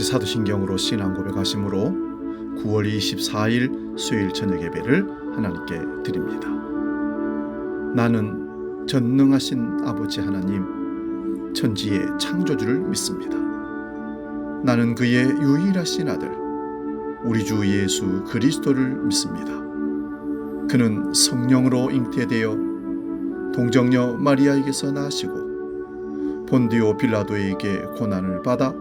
사도신경으로 신앙 고백하심으로 9월 24일 수요일 저녁 예배를 하나님께 드립니다. 나는 전능하신 아버지 하나님, 천지의 창조주를 믿습니다. 나는 그의 유일하신 아들, 우리 주 예수 그리스도를 믿습니다. 그는 성령으로 잉태되어 동정녀 마리아에게서 나시고 본디오 빌라도에게 고난을 받아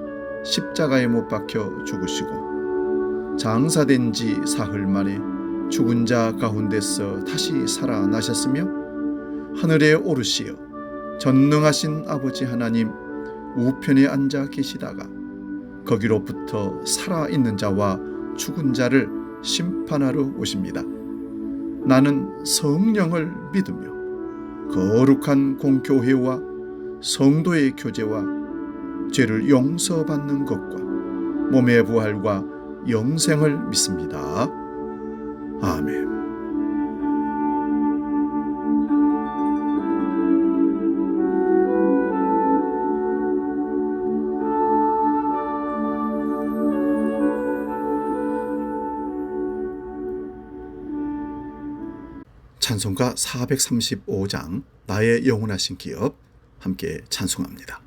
십자가에 못 박혀 죽으시고 장사된 지 사흘 만에 죽은 자 가운데서 다시 살아나셨으며 하늘에 오르시어 전능하신 아버지 하나님 우편에 앉아 계시다가 거기로부터 살아있는 자와 죽은 자를 심판하러 오십니다. 나는 성령을 믿으며 거룩한 공교회와 성도의 교제와 죄를 용서받는 것과 몸의 부활과 영생을 믿습니다. 아멘. 찬송가 435장 나의 영원하신 기업 함께 찬송합니다.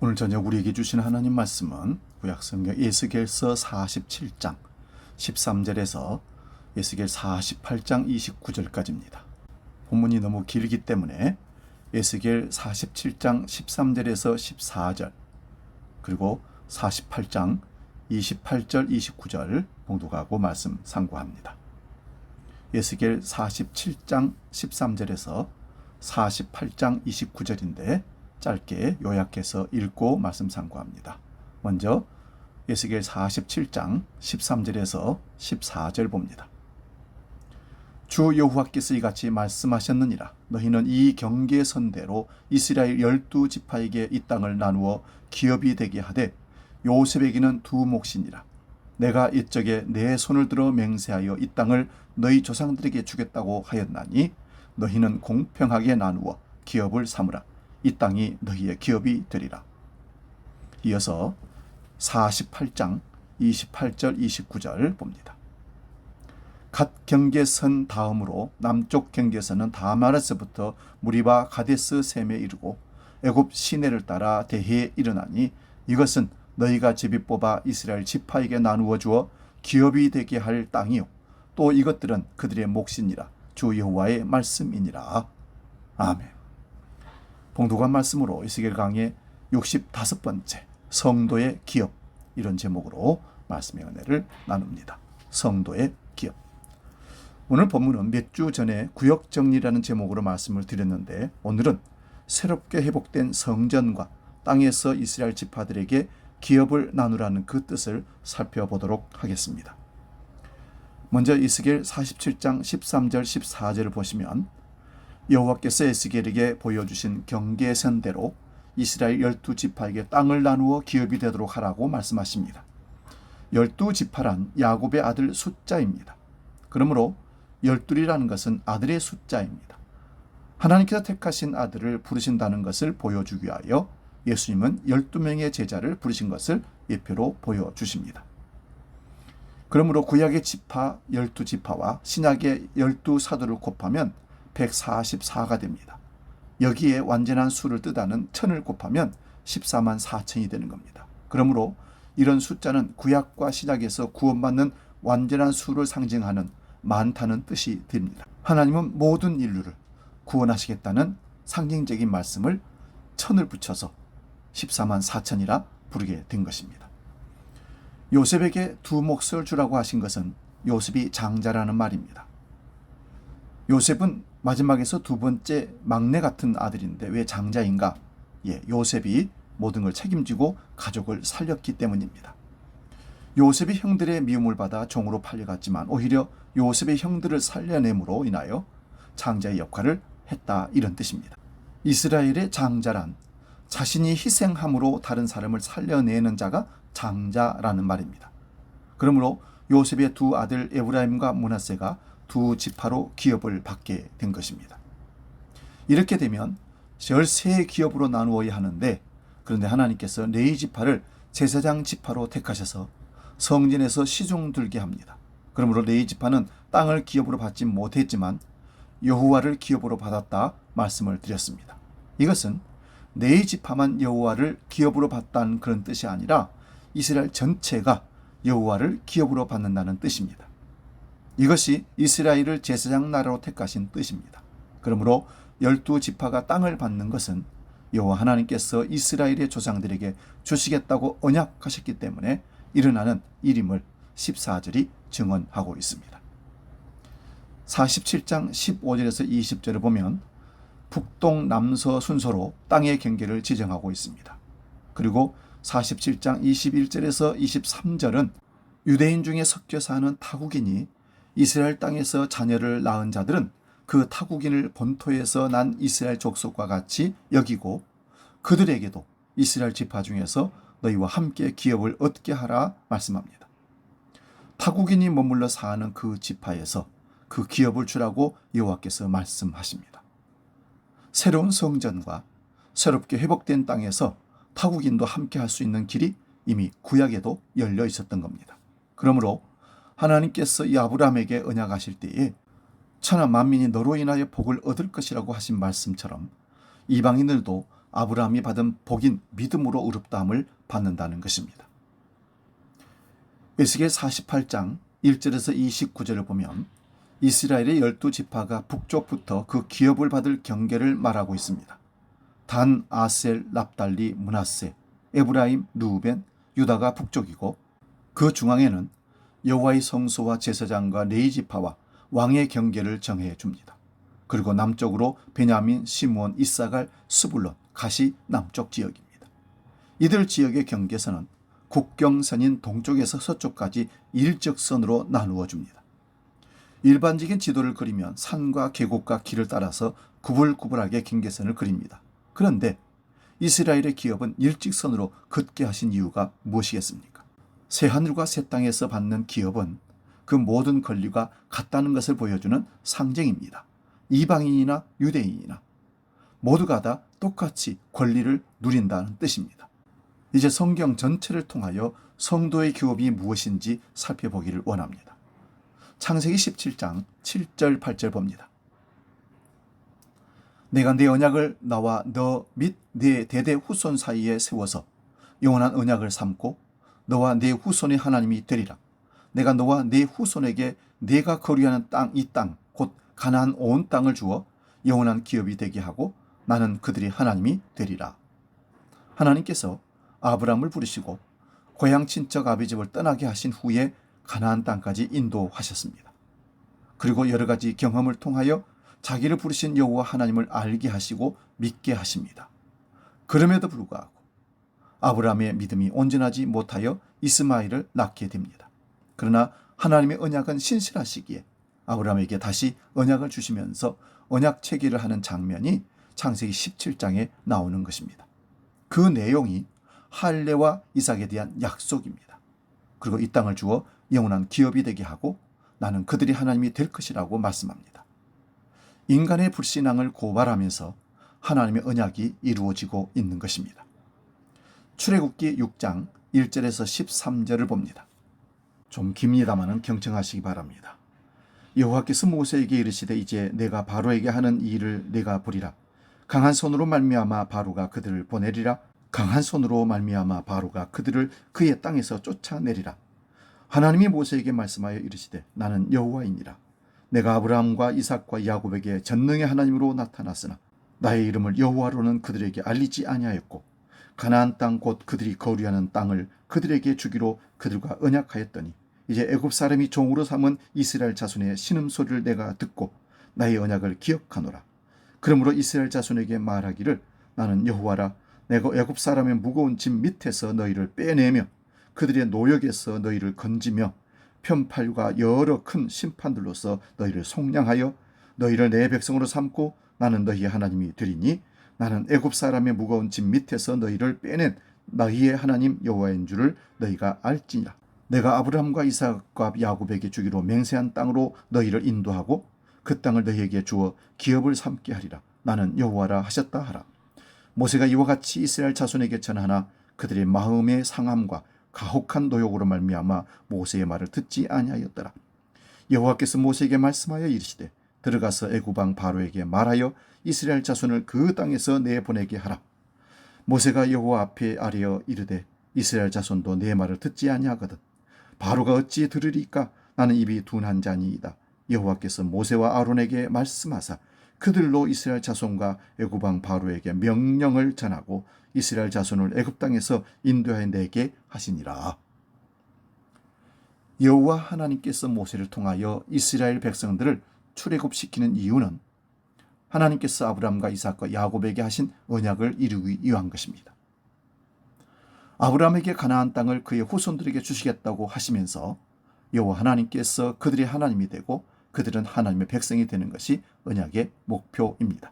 오늘 저녁 우리에게 주신 하나님 말씀은 구약성경 에스겔서 47장 13절에서 에스겔 48장 29절까지입니다. 본문이 너무 길기 때문에 에스겔 47장 13절에서 14절 그리고 48장 28절 29절 봉독하고 말씀 상고합니다. 에스겔 47장 13절에서 48장 29절인데 짧게 요약해서 읽고 말씀 상고합니다. 먼저 에스겔 47장 13절에서 14절 봅니다. 주 여호와께서 이같이 말씀하셨느니라. 너희는 이 경계선대로 이스라엘 12지파에게 이 땅을 나누어 기업이 되게 하되 요셉에게는 두 몫이니라. 내가 이적에 내 손을 들어 맹세하여 이 땅을 너희 조상들에게 주겠다고 하였나니 너희는 공평하게 나누어 기업을 삼으라. 이 땅이 너희의 기업이 되리라. 이어서 48장 28절 29절 봅니다. 갓 경계선 다음으로 남쪽 경계선은 다마르스부터 무리바 가데스 셈에 이르고 애굽 시내를 따라 대해에 일어나니 이것은 너희가 제비 뽑아 이스라엘 지파에게 나누어 주어 기업이 되게 할 땅이요 또 이것들은 그들의 몫이니라. 주 여호와의 말씀이니라. 아멘. 봉독한 말씀으로 에스겔 강의 65번째 성도의 기업, 이런 제목으로 말씀의 은혜를 나눕니다. 성도의 기업. 오늘 본문은 몇 주 전에 구역 정리라는 제목으로 말씀을 드렸는데, 오늘은 새롭게 회복된 성전과 땅에서 이스라엘 지파들에게 기업을 나누라는 그 뜻을 살펴보도록 하겠습니다. 먼저 에스겔 47장 13절 14절을 보시면 여호와께서 에스겔에게 보여주신 경계선대로 이스라엘 12지파에게 땅을 나누어 기업이 되도록 하라고 말씀하십니다. 12지파란 야곱의 아들 숫자입니다. 그러므로 12이라는 것은 아들의 숫자입니다. 하나님께서 택하신 아들을 부르신다는 것을 보여주기 위하여 예수님은 12명의 제자를 부르신 것을 예표로 보여주십니다. 그러므로 구약의 지파 12지파와 신약의 12사도를 곱하면 144가 됩니다. 여기에 완전한 수를 뜻하는 1000을 곱하면 14만 4천이 되는 겁니다. 그러므로 이런 숫자는 구약과 신약에서 구원받는 완전한 수를 상징하는 많다는 뜻이 됩니다. 하나님은 모든 인류를 구원하시겠다는 상징적인 말씀을 1000을 붙여서 14만 4천이라 부르게 된 것입니다. 요셉에게 두 몫을 주라고 하신 것은 요셉이 장자라는 말입니다. 요셉은 마지막에서 두 번째 막내 같은 아들인데 왜 장자인가? 요셉이 모든 걸 책임지고 가족을 살렸기 때문입니다. 요셉이 형들의 미움을 받아 종으로 팔려갔지만 오히려 요셉의 형들을 살려냄으로 인하여 장자의 역할을 했다, 이런 뜻입니다. 이스라엘의 장자란 자신이 희생함으로 다른 사람을 살려내는 자가 장자라는 말입니다. 그러므로 요셉의 두 아들 에브라임과 므낫세가 두 지파로 기업을 받게 된 것입니다. 이렇게 되면 13의 기업으로 나누어야 하는데, 그런데 하나님께서 레위 지파를 제사장 지파로 택하셔서 성전에서 시중 들게 합니다. 그러므로 레위 지파는 땅을 기업으로 받지 못했지만 여호와를 기업으로 받았다 말씀을 드렸습니다. 이것은 레위 지파만 여호와를 기업으로 받다는 그런 뜻이 아니라 이스라엘 전체가 여호와를 기업으로 받는다는 뜻입니다. 이것이 이스라엘을 제사장 나라로 택하신 뜻입니다. 그러므로 12지파가 땅을 받는 것은 여호와 하나님께서 이스라엘의 조상들에게 주시겠다고 언약하셨기 때문에 일어나는 일임을 14절이 증언하고 있습니다. 47장 15절에서 20절을 보면 북동 남서 순서로 땅의 경계를 지정하고 있습니다. 그리고 47장 21절에서 23절은 유대인 중에 섞여 사는 타국인이 이스라엘 땅에서 자녀를 낳은 자들은 그 타국인을 본토에서 난 이스라엘 족속과 같이 여기고 그들에게도 이스라엘 지파 중에서 너희와 함께 기업을 얻게 하라 말씀합니다. 타국인이 머물러 사는 그 지파에서 그 기업을 주라고 여호와께서 말씀하십니다. 새로운 성전과 새롭게 회복된 땅에서 타국인도 함께 할 수 있는 길이 이미 구약에도 열려 있었던 겁니다. 그러므로 하나님께서 이 아브라함에게 언약하실 때에 천하 만민이 너로 인하여 복을 얻을 것이라고 하신 말씀처럼 이방인들도 아브라함이 받은 복인 믿음으로 의롭다함을 받는다는 것입니다. 에스겔 48장 1절에서 29절을 보면 이스라엘의 12지파가 북쪽부터 그 기업을 받을 경계를 말하고 있습니다. 단, 아셀, 납달리, 므낫세, 에브라임, 르우벤, 유다가 북쪽이고 그 중앙에는 여호와의 성소와 제사장과 레위 지파와 왕의 경계를 정해 줍니다. 그리고 남쪽으로 베냐민, 시므온, 이사갈, 스불론, 가시 남쪽 지역입니다. 이들 지역의 경계선은 국경선인 동쪽에서 서쪽까지 일직선으로 나누어 줍니다. 일반적인 지도를 그리면 산과 계곡과 길을 따라서 구불구불하게 경계선을 그립니다. 그런데 이스라엘의 기업은 일직선으로 긋게 하신 이유가 무엇이겠습니까? 새하늘과 새 땅에서 받는 기업은 그 모든 권리가 같다는 것을 보여주는 상징입니다. 이방인이나 유대인이나 모두가 다 똑같이 권리를 누린다는 뜻입니다. 이제 성경 전체를 통하여 성도의 기업이 무엇인지 살펴보기를 원합니다. 창세기 17장 7절 8절 봅니다. 내가 내 언약을 나와 너 및 네 대대 후손 사이에 세워서 영원한 언약을 삼고 너와 네 후손의 하나님이 되리라. 내가 너와 네 후손에게 네가 거류하는 땅 이 땅 곧 가나안 온 땅을 주어 영원한 기업이 되게 하고 나는 그들이 하나님이 되리라. 하나님께서 아브라함을 부르시고 고향 친척 아비 집을 떠나게 하신 후에 가나안 땅까지 인도하셨습니다. 그리고 여러 가지 경험을 통하여 자기를 부르신 여호와 하나님을 알게 하시고 믿게 하십니다. 그럼에도 불구하고 아브라함의 믿음이 온전하지 못하여 이스마엘을 낳게 됩니다. 그러나 하나님의 언약은 신실하시기에 아브라함에게 다시 언약을 주시면서 언약 체계를 하는 장면이 창세기 17장에 나오는 것입니다. 그 내용이 할례와 이삭에 대한 약속입니다. 그리고 이 땅을 주어 영원한 기업이 되게 하고 나는 그들이 하나님이 될 것이라고 말씀합니다. 인간의 불신앙을 고발하면서 하나님의 언약이 이루어지고 있는 것입니다. 출애굽기 6장 1절에서 13절을 봅니다. 좀 깁니다마는 경청하시기 바랍니다. 여호와께서 모세에게 이르시되 이제 내가 바로에게 하는 이 일을 내가 보리라. 강한 손으로 말미암아 바로가 그들을 보내리라. 강한 손으로 말미암아 바로가 그들을 그의 땅에서 쫓아내리라. 하나님이 모세에게 말씀하여 이르시되 나는 여호와이니라. 내가 아브라함과 이삭과 야곱에게 전능의 하나님으로 나타났으나 나의 이름을 여호와로는 그들에게 알리지 아니하였고 가나안 땅 곧 그들이 거류하는 땅을 그들에게 주기로 그들과 언약하였더니 이제 애굽 사람이 종으로 삼은 이스라엘 자손의 신음소리를 내가 듣고 나의 언약을 기억하노라. 그러므로 이스라엘 자손에게 말하기를 나는 여호와라. 내가 애굽 사람의 무거운 짐 밑에서 너희를 빼내며 그들의 노역에서 너희를 건지며 편팔과 여러 큰 심판들로서 너희를 속량하여 너희를 내 백성으로 삼고 나는 너희의 하나님이 되리니 나는 애굽 사람의 무거운 짐 밑에서 너희를 빼낸 너희의 하나님 여호와인 줄을 너희가 알지니라. 내가 아브라함과 이삭과 야곱에게 주기로 맹세한 땅으로 너희를 인도하고 그 땅을 너희에게 주어 기업을 삼게 하리라. 나는 여호와라 하셨다 하라. 모세가 이와 같이 이스라엘 자손에게 전하나 그들의 마음의 상함과 가혹한 노역으로 말미암아 모세의 말을 듣지 아니하였더라. 여호와께서 모세에게 말씀하여 이르시되 들어가서 애굽 왕 바로에게 말하여 이스라엘 자손을 그 땅에서 내보내게 하라. 모세가 여호와 앞에 아뢰어 이르되 이스라엘 자손도 내 말을 듣지 아니하거든 바로가 어찌 들으리까? 나는 입이 둔한 자니이다. 여호와께서 모세와 아론에게 말씀하사 그들로 이스라엘 자손과 애굽 왕 바로에게 명령을 전하고 이스라엘 자손을 애굽 땅에서 인도하여 내게 하시니라. 여호와 하나님께서 모세를 통하여 이스라엘 백성들을 출애굽시키는 이유는 하나님께서 아브라함과 이삭과 야곱에게 하신 언약을 이루기 위한 것입니다. 아브라함에게 가나안 땅을 그의 후손들에게 주시겠다고 하시면서 여호와 하나님께서 그들의 하나님이 되고 그들은 하나님의 백성이 되는 것이 언약의 목표입니다.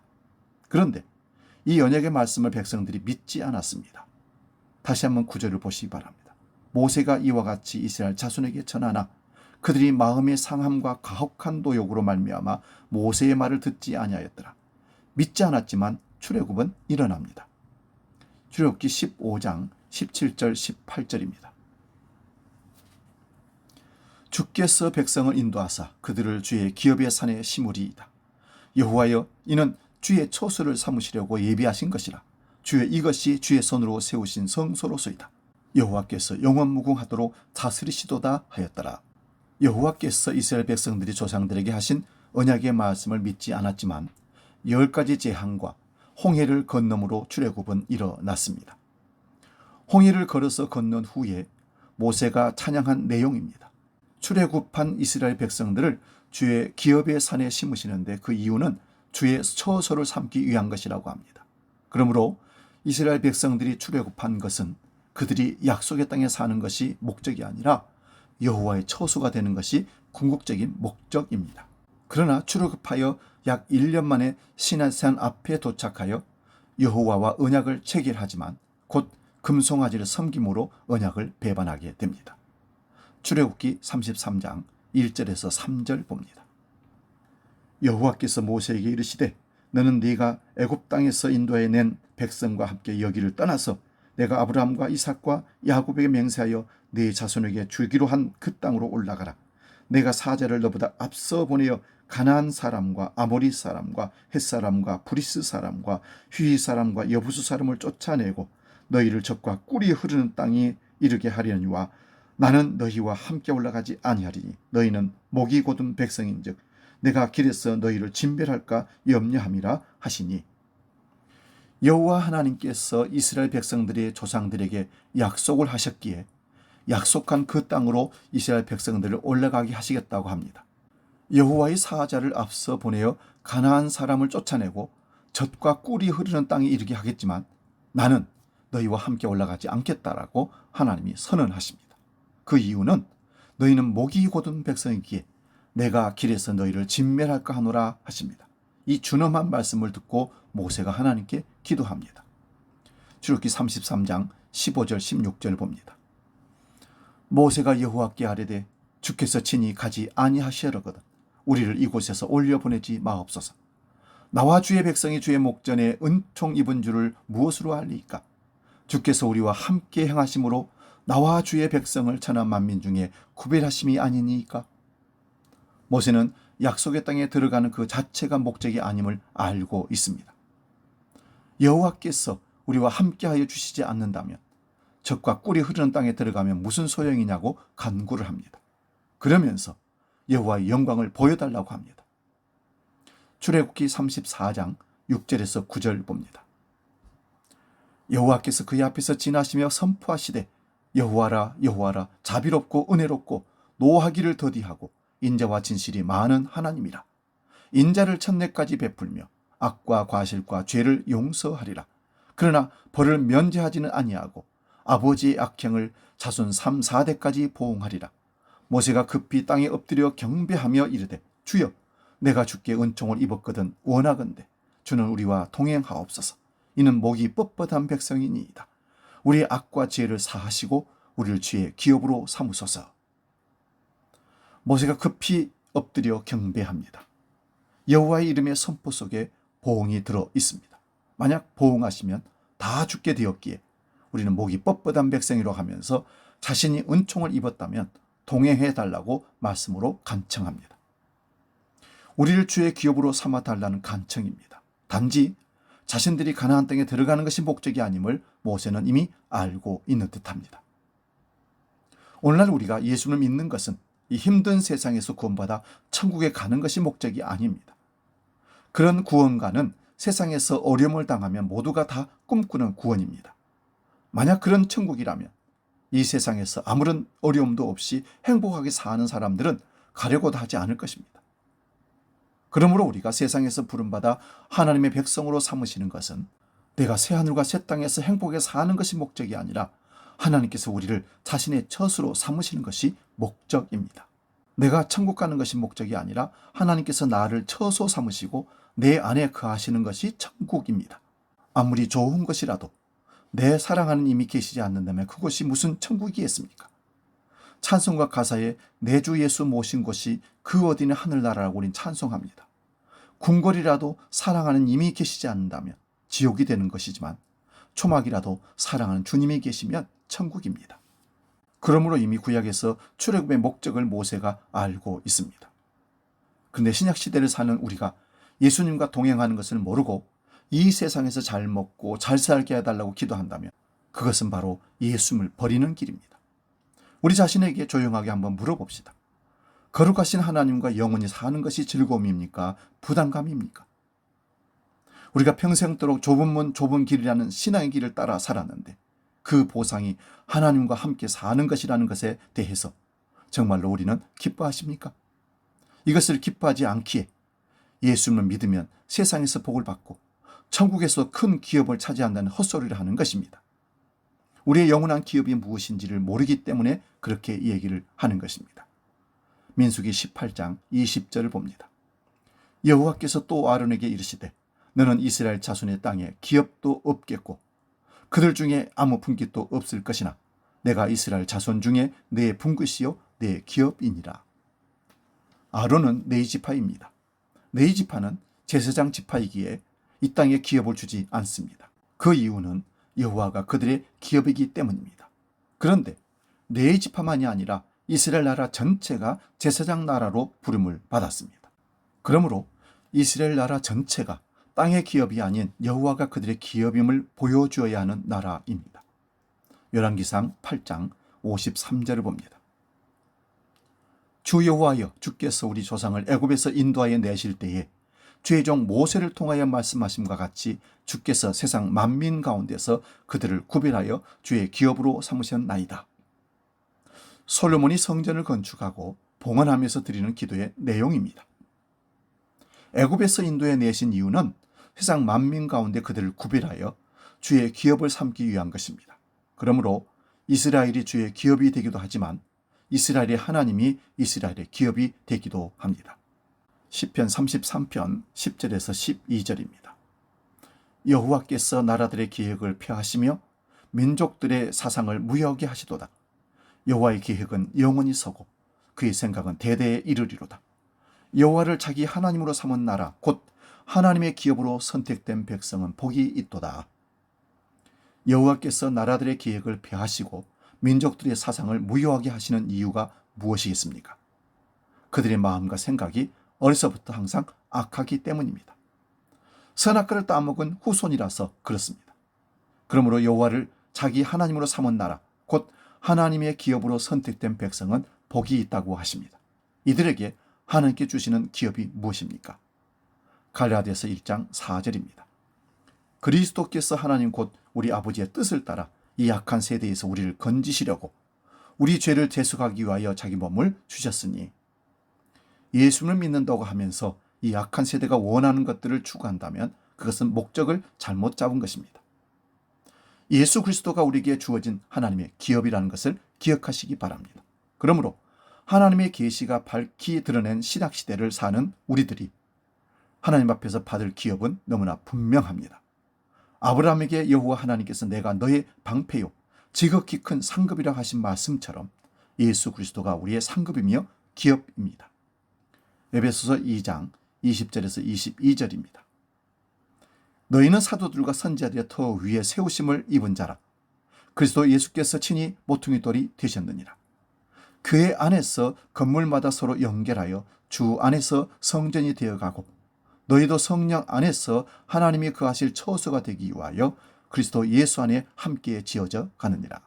그런데 이 언약의 말씀을 백성들이 믿지 않았습니다. 다시 한번 9절을 보시기 바랍니다. 모세가 이와 같이 이스라엘 자손에게 전하나 그들이 마음의 상함과 가혹한 노역으로 말미암아 모세의 말을 듣지 아니하였더라. 믿지 않았지만 출애굽은 일어납니다. 출애굽기 15장 17절 18절입니다. 주께서 백성을 인도하사 그들을 주의 기업의 산에 심으리이다. 여호와여 이는 주의 초소를 삼으시려고 예비하신 것이라. 주의 이것이 주의 손으로 세우신 성소로소이다. 여호와께서 영원무궁하도록 다스리시도다 하였더라. 여호와께서 이스라엘 백성들이 조상들에게 하신 언약의 말씀을 믿지 않았지만 10가지 재앙과 홍해를 건너므로 출애굽은 일어났습니다. 홍해를 걸어서 건넌 후에 모세가 찬양한 내용입니다. 출애굽한 이스라엘 백성들을 주의 기업의 산에 심으시는데 그 이유는 주의 처소를 삼기 위한 것이라고 합니다. 그러므로 이스라엘 백성들이 출애굽한 것은 그들이 약속의 땅에 사는 것이 목적이 아니라 여호와의 처소가 되는 것이 궁극적인 목적입니다. 그러나 출애굽하여 약 1년 만에 시내산 앞에 도착하여 여호와와 언약을 체결하지만 곧 금송아지를 섬김으로 언약을 배반하게 됩니다. 출애굽기 33장 1절에서 3절 봅니다. 여호와께서 모세에게 이르시되 너는 네가 애굽 땅에서 인도해 낸 백성과 함께 여기를 떠나서 내가 아브라함과 이삭과 야곱에게 맹세하여 네 자손에게 주기로 한 그 땅으로 올라가라. 내가 사자를 너보다 앞서 보내어 가나안 사람과 아모리 사람과 헷 사람과 브리스 사람과 휘 사람과 여부수 사람을 쫓아내고 너희를 적과 꿀이 흐르는 땅에 이르게 하려니와 나는 너희와 함께 올라가지 아니하리니 너희는 목이 곧은 백성인즉 내가 길에서 너희를 진멸할까 염려함이라 하시니. 여호와 하나님께서 이스라엘 백성들의 조상들에게 약속을 하셨기에 약속한 그 땅으로 이스라엘 백성들을 올라가게 하시겠다고 합니다. 여호와의 사자를 앞서 보내어 가나안 사람을 쫓아내고 젖과 꿀이 흐르는 땅에 이르게 하겠지만 나는 너희와 함께 올라가지 않겠다라고 하나님이 선언하십니다. 그 이유는 너희는 목이 곧은 백성이기에 내가 길에서 너희를 진멸할까 하노라 하십니다. 이 준엄한 말씀을 듣고 모세가 하나님께 기도합니다. 출애굽기 33장 15절 16절 봅니다. 모세가 여호와께 아뢰되 주께서 친히 가지 아니하시려거든 우리를 이곳에서 올려보내지 마옵소서. 나와 주의 백성이 주의 목전에 은총 입은 줄을 무엇으로 알리까? 주께서 우리와 함께 행하심으로 나와 주의 백성을 천한 만민 중에 구별하심이 아니니까. 모세는 약속의 땅에 들어가는 그 자체가 목적이 아님을 알고 있습니다. 여호와께서 우리와 함께하여 주시지 않는다면 젖과 꿀이 흐르는 땅에 들어가면 무슨 소용이냐고 간구를 합니다. 그러면서 여호와의 영광을 보여달라고 합니다. 출애굽기 34장 6절에서 9절 봅니다. 여호와께서 그의 앞에서 지나시며 선포하시되 여호와라 여호와라 자비롭고 은혜롭고 노하기를 더디하고 인자와 진실이 많은 하나님이라. 인자를 천내까지 베풀며 악과 과실과 죄를 용서하리라. 그러나 벌을 면제하지는 아니하고 아버지의 악행을 자손 3, 4대까지 보응하리라. 모세가 급히 땅에 엎드려 경배하며 이르되 주여 내가 주께 은총을 입었거든 원하건대 주는 우리와 동행하옵소서. 이는 목이 뻣뻣한 백성이니이다. 우리의 악과 죄를 사하시고 우리를 주의 기업으로 삼으소서. 모세가 급히 엎드려 경배합니다. 여호와의 이름의 선포 속에 보응이 들어 있습니다. 만약 보응하시면 다 죽게 되었기에 우리는 목이 뻣뻣한 백성이라고 하면서 자신이 은총을 입었다면 동행해 달라고 말씀으로 간청합니다. 우리를 주의 기업으로 삼아 달라는 간청입니다. 단지 자신들이 가나안 땅에 들어가는 것이 목적이 아님을 모세는 이미 알고 있는 듯합니다. 오늘날 우리가 예수를 믿는 것은 이 힘든 세상에서 구원받아 천국에 가는 것이 목적이 아닙니다. 그런 구원과는 세상에서 어려움을 당하면 모두가 다 꿈꾸는 구원입니다. 만약 그런 천국이라면 이 세상에서 아무런 어려움도 없이 행복하게 사는 사람들은 가려고도 하지 않을 것입니다. 그러므로 우리가 세상에서 부름받아 하나님의 백성으로 삼으시는 것은 내가 새하늘과 새 땅에서 행복하게 사는 것이 목적이 아니라 하나님께서 우리를 자신의 처소로 삼으시는 것이 목적입니다. 내가 천국 가는 것이 목적이 아니라 하나님께서 나를 처소 삼으시고 내 안에 거하시는 것이 천국입니다. 아무리 좋은 것이라도 내 사랑하는 이미 계시지 않는다면 그곳이 무슨 천국이겠습니까? 찬송과 가사에 내 주 예수 모신 곳이 그 어디는 하늘나라라고 우린 찬송합니다. 궁궐이라도 사랑하는 이미 계시지 않는다면 지옥이 되는 것이지만 초막이라도 사랑하는 주님이 계시면 천국입니다. 그러므로 이미 구약에서 출애굽의 목적을 모세가 알고 있습니다. 그런데 신약시대를 사는 우리가 예수님과 동행하는 것을 모르고 이 세상에서 잘 먹고 잘 살게 해달라고 기도한다면 그것은 바로 예수님을 버리는 길입니다. 우리 자신에게 조용하게 한번 물어봅시다. 거룩하신 하나님과 영원히 사는 것이 즐거움입니까? 부담감입니까? 우리가 평생도록 좁은 문 좁은 길이라는 신앙의 길을 따라 살았는데 그 보상이 하나님과 함께 사는 것이라는 것에 대해서 정말로 우리는 기뻐하십니까? 이것을 기뻐하지 않기에 예수님을 믿으면 세상에서 복을 받고 천국에서 큰 기업을 차지한다는 헛소리를 하는 것입니다. 우리의 영원한 기업이 무엇인지를 모르기 때문에 그렇게 얘기를 하는 것입니다. 민수기 18장 20절을 봅니다. 여호와께서 또 아론에게 이르시되 너는 이스라엘 자손의 땅에 기업도 없겠고 그들 중에 아무 분깃도 없을 것이나 내가 이스라엘 자손 중에 내 분깃이요 내 기업이니라. 아론은 네 지파입니다. 네 지파는 제사장 지파이기에 이 땅에 기업을 주지 않습니다. 그 이유는 여호와가 그들의 기업이기 때문입니다. 그런데 네 지파만이 아니라 이스라엘 나라 전체가 제사장 나라로 부름을 받았습니다. 그러므로 이스라엘 나라 전체가 땅의 기업이 아닌 여호와가 그들의 기업임을 보여주어야 하는 나라입니다. 열왕기상 8장 53절을 봅니다. 주 여호와여, 주께서 우리 조상을 애굽에서 인도하여 내실 때에 주의 종 모세를 통하여 말씀하심과 같이 주께서 세상 만민 가운데서 그들을 구별하여 주의 기업으로 삼으셨나이다. 솔로몬이 성전을 건축하고 봉헌하면서 드리는 기도의 내용입니다. 애굽에서 인도해 내신 이유는 세상 만민 가운데 그들을 구별하여 주의 기업을 삼기 위한 것입니다. 그러므로 이스라엘이 주의 기업이 되기도 하지만 이스라엘의 하나님이 이스라엘의 기업이 되기도 합니다. 시편 33편 10절에서 12절입니다. 여호와께서 나라들의 계획을 펴하시며 민족들의 사상을 무효하게 하시도다. 여호와의 계획은 영원히 서고 그의 생각은 대대에 이르리로다. 여호와를 자기 하나님으로 삼은 나라 곧 하나님의 기업으로 선택된 백성은 복이 있도다. 여호와께서 나라들의 계획을 폐하시고 민족들의 사상을 무효하게 하시는 이유가 무엇이겠습니까? 그들의 마음과 생각이 어려서부터 항상 악하기 때문입니다. 선악과를 따먹은 후손이라서 그렇습니다. 그러므로 여호와를 자기 하나님으로 삼은 나라 곧 하나님의 기업으로 선택된 백성은 복이 있다고 하십니다. 이들에게 하나님께 주시는 기업이 무엇입니까? 갈라디아서 1장 4절입니다. 그리스도께서 하나님 곧 우리 아버지의 뜻을 따라 이 악한 세대에서 우리를 건지시려고 우리 죄를 대속하기 위하여 자기 몸을 주셨으니, 예수를 믿는다고 하면서 이 악한 세대가 원하는 것들을 추구한다면 그것은 목적을 잘못 잡은 것입니다. 예수 그리스도가 우리에게 주어진 하나님의 기업이라는 것을 기억하시기 바랍니다. 그러므로 하나님의 계시가 밝히 드러낸 신약시대를 사는 우리들이 하나님 앞에서 받을 기업은 너무나 분명합니다. 아브라함에게 여호와 하나님께서 내가 너의 방패요 지극히 큰 상급이라 하신 말씀처럼 예수 그리스도가 우리의 상급이며 기업입니다. 에베소서 2장 20절에서 22절입니다. 너희는 사도들과 선지자들의 터 위에 세우심을 입은 자라. 그리스도 예수께서 친히 모퉁이 돌이 되셨느니라. 그의 안에서 건물마다 서로 연결하여 주 안에서 성전이 되어가고 너희도 성령 안에서 하나님이 거하실 처소가 되기 위하여 그리스도 예수 안에 함께 지어져 가느니라.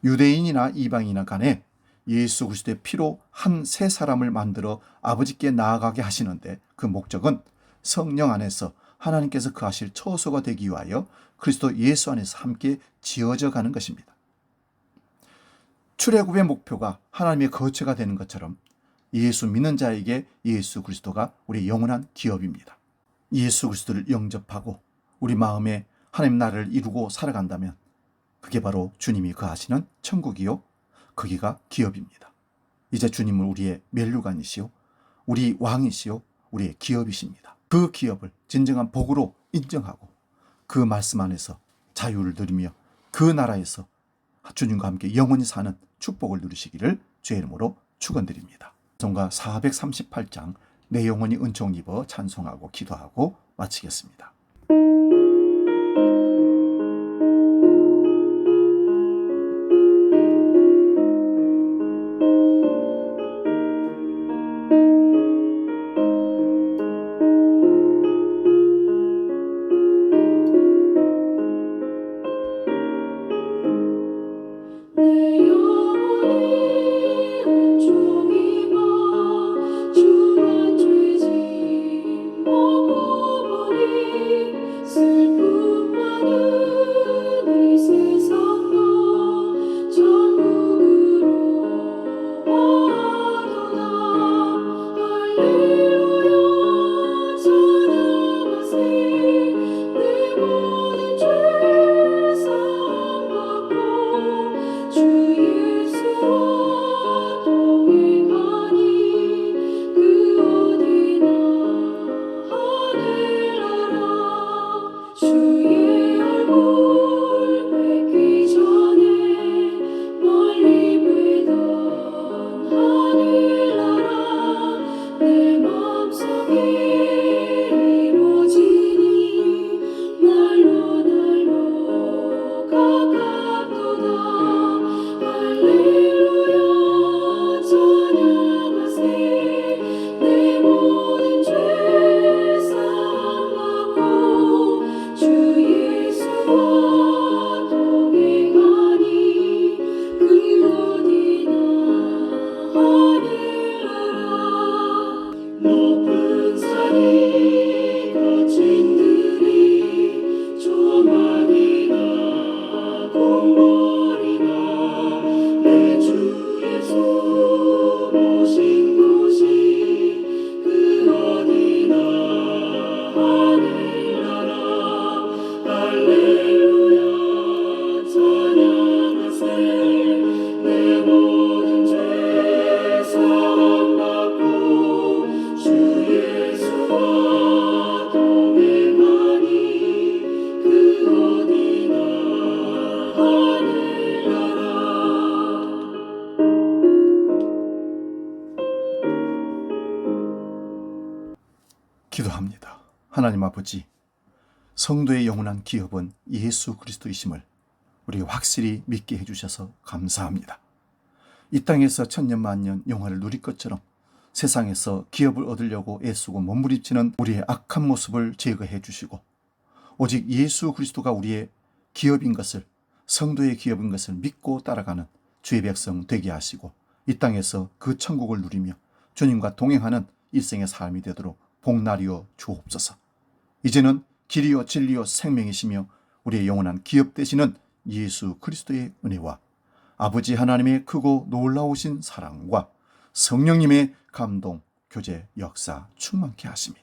유대인이나 이방인이나 간에 예수 그리스도의 피로 한 새 사람을 만들어 아버지께 나아가게 하시는데 그 목적은 성령 안에서 하나님께서 거하실 처소가 되기 위하여 그리스도 예수 안에서 함께 지어져 가는 것입니다. 출애굽의 목표가 하나님의 거처가 되는 것처럼 예수 믿는 자에게 예수 그리스도가 우리의 영원한 기업입니다. 예수 그리스도를 영접하고 우리 마음에 하나님 나라를 이루고 살아간다면 그게 바로 주님이 거하시는 천국이요 거기가 기업입니다. 이제 주님은 우리의 면류관이시요 우리 왕이시요 우리의 기업이십니다. 그 기업을 진정한 복으로 인정하고 그 말씀 안에서 자유를 누리며 그 나라에서 주님과 함께 영원히 사는 축복을 누리시기를 주의 이름으로 축원드립니다. 찬송가 438장 내 영혼이 은총 입어 찬송하고 기도하고 마치겠습니다. 주의 하나님 아버지, 성도의 영원한 기업은 예수 그리스도이심을 우리 확실히 믿게 해주셔서 감사합니다. 이 땅에서 천년만년 영화를 누릴 것처럼 세상에서 기업을 얻으려고 애쓰고 몸부림치는 우리의 악한 모습을 제거해 주시고, 오직 예수 그리스도가 우리의 기업인 것을, 성도의 기업인 것을 믿고 따라가는 주의 백성 되게 하시고, 이 땅에서 그 천국을 누리며 주님과 동행하는 일생의 삶이 되도록 복날이여 주옵소서. 이제는 길이요 진리요 생명이시며 우리의 영원한 기업 되시는 예수 그리스도의 은혜와 아버지 하나님의 크고 놀라우신 사랑과 성령님의 감동, 교제, 역사 충만케 하심이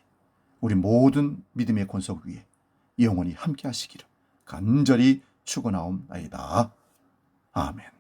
우리 모든 믿음의 권속 위에 영원히 함께 하시기를 간절히 축원하옵나이다. 아멘.